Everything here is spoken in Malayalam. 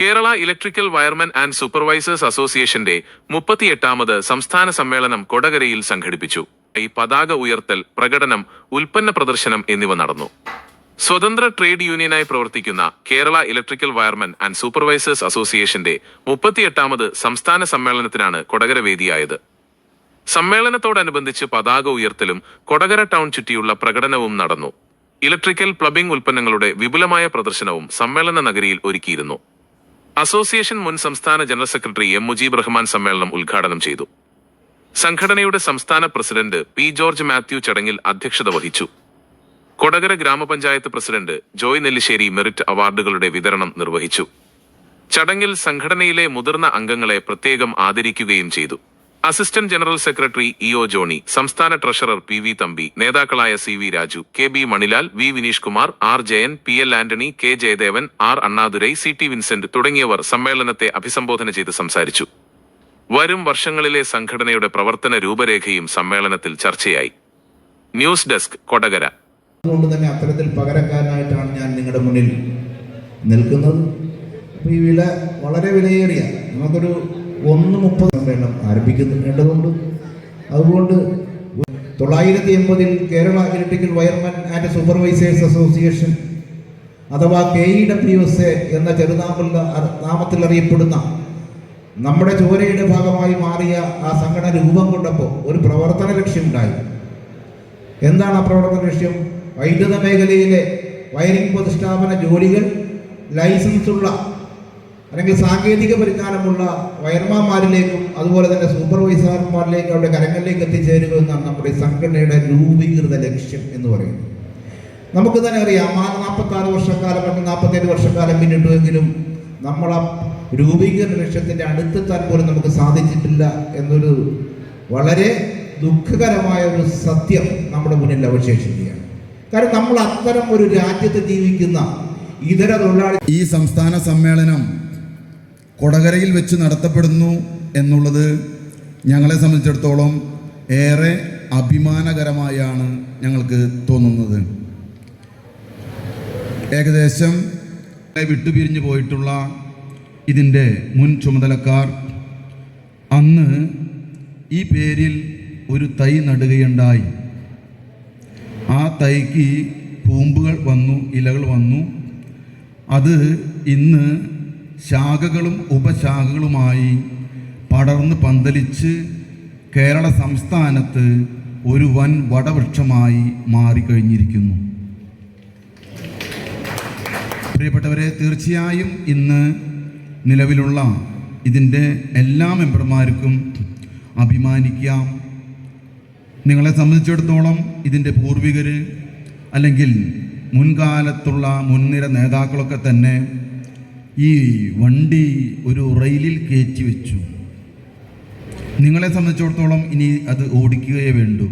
Kerala electrical wiremen and supervisors അസോസിയേഷന്റെ 38ാമത് സംസ്ഥാന സമ്മേളനം കൊടകരയിൽ സംഘടിപ്പിച്ചു. ഈ പതാക ഉയർത്തൽ, പ്രകടനം, ഉൽപ്പന്ന പ്രദർശനം എന്നിവ നടന്നു. സ്വതന്ത്ര ട്രേഡ് യൂണിയനായി പ്രവർത്തിക്കുന്ന Kerala electrical wiremen and supervisors അസോസിയേഷന്റെ 38ാമത് സംസ്ഥാന സമ്മേളനത്തിനാണ് കൊടകര വേദിയായത്. സമ്മേളനത്തോടനുബന്ധിച്ച് പതാക ഉയർത്തലും കൊടകര ടൗൺ ചുറ്റിയുള്ള പ്രകടനവും നടന്നു. ഇലക്ട്രിക്കൽ പ്ലംബിംഗ് ഉൽപ്പന്നങ്ങളുടെ വിപുലമായ പ്രദർശനവും സമ്മേളന നഗരിയിൽ ഒരുക്കിയിരുന്നു. അസോസിയേഷൻ മുൻ സംസ്ഥാന general secretary M Mujeeb Rahman സമ്മേളനം ഉദ്ഘാടനം ചെയ്തു. സംഘടനയുടെ സംസ്ഥാന പ്രസിഡന്റ് പി ജോർജ് മാത്യു ചടങ്ങിൽ അധ്യക്ഷത വഹിച്ചു. കൊടകര ഗ്രാമപഞ്ചായത്ത് പ്രസിഡന്റ് ജോയ് നെല്ലിശ്ശേരി മെറിറ്റ് അവാർഡുകളുടെ വിതരണം നിർവഹിച്ചു. ചടങ്ങിൽ സംഘടനയിലെ മുതിർന്ന അംഗങ്ങളെ പ്രത്യേകം ആദരിക്കുകയും ചെയ്തു. Assistant general secretary EO Johny, സംസ്ഥാന ട്രഷറർ പി വി തമ്പി, നേതാക്കളായ C V Raju, K B Manilal, V Vineesh Kumar, R Jayan, P L Antony, K Jayadevan, R Annadurai, C T Vincent തുടങ്ങിയവർ സമ്മേളനത്തെ അഭിസംബോധന ചെയ്ത് സംസാരിച്ചു. വരും വർഷങ്ങളിലെ സംഘടനയുടെ പ്രവർത്തന രൂപരേഖയും സമ്മേളനത്തിൽ ചർച്ചയായി. News desk, Kodakara. അതുകൊണ്ട് തന്നെ അത്തരത്തിൽ പകരക്കാരനായിട്ടാണ് ഞാൻ നിങ്ങളുടെ മുന്നിൽ നിൽക്കുന്നത്. ഈ വില വളരെ വിലയേറിയ നമുക്കൊരു 1:30 സമ്മേളനം ആരംഭിക്കേണ്ടതുണ്ട്. അതുകൊണ്ട് 980 Kerala electrical wiremen and supervisors association അഥവാ KEWSA എന്ന നാമത്തിൽ അറിയപ്പെടുന്ന നമ്മുടെ ചോരയുടെ ഭാഗമായി മാറിയ ആ സംഘടന രൂപം കൊണ്ടപ്പോൾ ഒരു പ്രവർത്തന ലക്ഷ്യമുണ്ടായി. എന്താണ് ആ പ്രവർത്തന ലക്ഷ്യം? വൈദ്യുത മേഖലയിലെ വയറിംഗ് പ്രതിഷ്ഠാപന ജോലികൾ ലൈസൻസുള്ള അല്ലെങ്കിൽ സാങ്കേതിക പരിജ്ഞാനമുള്ള വയർമാന്മാരിലേക്കും അതുപോലെ തന്നെ സൂപ്പർവൈസർമാരിലേക്കും അവരുടെ കരങ്ങളിലേക്ക് എത്തിച്ചേരുക എന്നാണ് നമ്മുടെ സംഘടനയുടെ രൂപീകൃത ലക്ഷ്യം എന്ന് പറയുന്നത്. നമുക്ക് തന്നെ അറിയാം, 46 വർഷക്കാലം അല്ലെങ്കിൽ 47 വർഷക്കാലം പിന്നിട്ടുവെങ്കിലും നമ്മൾ ആ രൂപീകരണ ലക്ഷ്യത്തിൻ്റെ അടുത്തെത്താൻ പോലും നമുക്ക് സാധിച്ചിട്ടില്ല എന്നൊരു വളരെ ദുഃഖകരമായ ഒരു സത്യം നമ്മുടെ മുന്നിൽ അവശേഷിക്കുകയാണ്. കാരണം നമ്മൾ അത്തരം ഒരു രാജ്യത്ത് ജീവിക്കുന്ന ഇതര തൊഴിലാളി ഈ സംസ്ഥാന സമ്മേളനം കൊടകരയിൽ വെച്ച് നടത്തപ്പെടുന്നു എന്നുള്ളത് ഞങ്ങളെ സംബന്ധിച്ചിടത്തോളം ഏറെ അഭിമാനകരമായാണ് ഞങ്ങൾക്ക് തോന്നുന്നത്. ഏകദേശം വിട്ടുപിരിഞ്ഞു പോയിട്ടുള്ള ഇതിൻ്റെ മുൻ ചുമതലക്കാർ അന്ന് ഈ പേരിൽ ഒരു തൈ നടുകയുണ്ടായി. ആ തൈക്ക് പൂമ്പുകൾ വന്നു, ഇലകൾ വന്നു. അത് ഇന്ന് ശാഖകളും ഉപശാഖകളുമായി പടർന്ന് പന്തലിച്ച് കേരള സംസ്ഥാനത്ത് ഒരു വൻ വടവൃക്ഷമായി മാറിക്കഴിഞ്ഞിരിക്കുന്നു. പ്രിയപ്പെട്ടവരെ, തീർച്ചയായും ഇന്ന് നിലവിലുള്ള ഇതിൻ്റെ എല്ലാ മെമ്പർമാർക്കും അഭിമാനിക്കാം. നിങ്ങളെ സംബന്ധിച്ചിടത്തോളം ഇതിൻ്റെ പൂർവികർ അല്ലെങ്കിൽ മുൻകാലത്തുള്ള മുൻനിര നേതാക്കളൊക്കെ തന്നെ ഈ വണ്ടി ഒരു റെയിലിൽ കയറ്റി വെച്ചു. നിങ്ങളെ സംബന്ധിച്ചിടത്തോളം ഇനി അത് ഓടിക്കുകയേ വേണ്ടൂ.